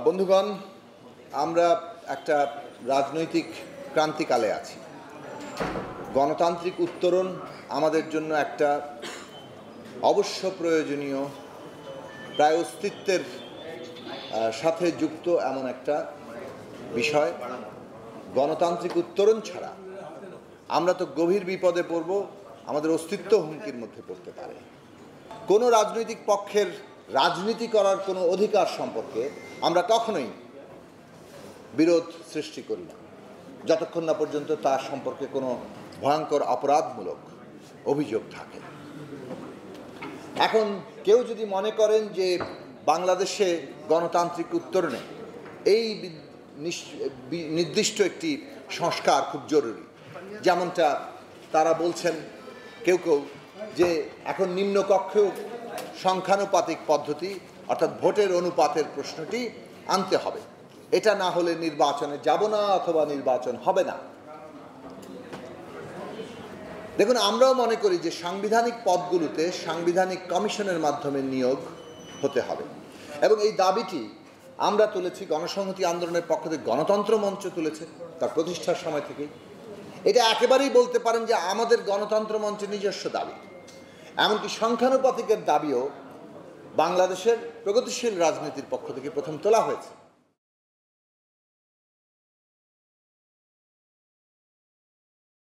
বন্ধুগণ, আমরা একটা রাজনৈতিক ক্রান্তিকালে আছি। গণতান্ত্রিক উত্তরণ আমাদের জন্য একটা অবশ্য প্রয়োজনীয়, প্রায় অস্তিত্বের সাথে যুক্ত এমন একটা বিষয়। গণতান্ত্রিক উত্তরণ ছাড়া আমরা তো গভীর বিপদে পড়ব, আমাদের অস্তিত্ব হুমকির মধ্যে পড়তে পারে। কোনো রাজনৈতিক পক্ষের রাজনীতি করার কোনো অধিকার সম্পর্কে আমরা কখনোই বিরোধ সৃষ্টি করি না, যতক্ষণ না পর্যন্ত তার সম্পর্কে কোনো ভয়ঙ্কর অপরাধমূলক অভিযোগ থাকে। এখন কেউ যদি মনে করেন যে বাংলাদেশে গণতান্ত্রিক উত্তরণে এই নির্দিষ্ট একটি সংস্কার খুব জরুরি, যেমনটা তারা বলছেন কেউ কেউ, যে এখন নিম্নকক্ষেও সংখ্যানুপাতিক পদ্ধতি অর্থাৎ ভোটের অনুপাতের প্রশ্নটি আনতে হবে, এটা না হলে নির্বাচনে যাব না অথবা নির্বাচন হবে না। দেখুন, আমরাও মনে করি যে সাংবিধানিক পদগুলোতে সাংবিধানিক কমিশনের মাধ্যমে নিয়োগ হতে হবে, এবং এই দাবিটি আমরা তুলেছি, গণসংহতি আন্দোলনের পক্ষ থেকে গণতন্ত্র মঞ্চ তুলেছে তার প্রতিষ্ঠার সময় থেকেই। এটা একেবারেই বলতে পারেন যে আমাদের গণতন্ত্র মঞ্চের নিজস্ব দাবি। এমনকি সংখ্যানুপাতিকের দাবিও বাংলাদেশের প্রগতিশীল রাজনীতির পক্ষ থেকে প্রথম তোলা হয়েছে।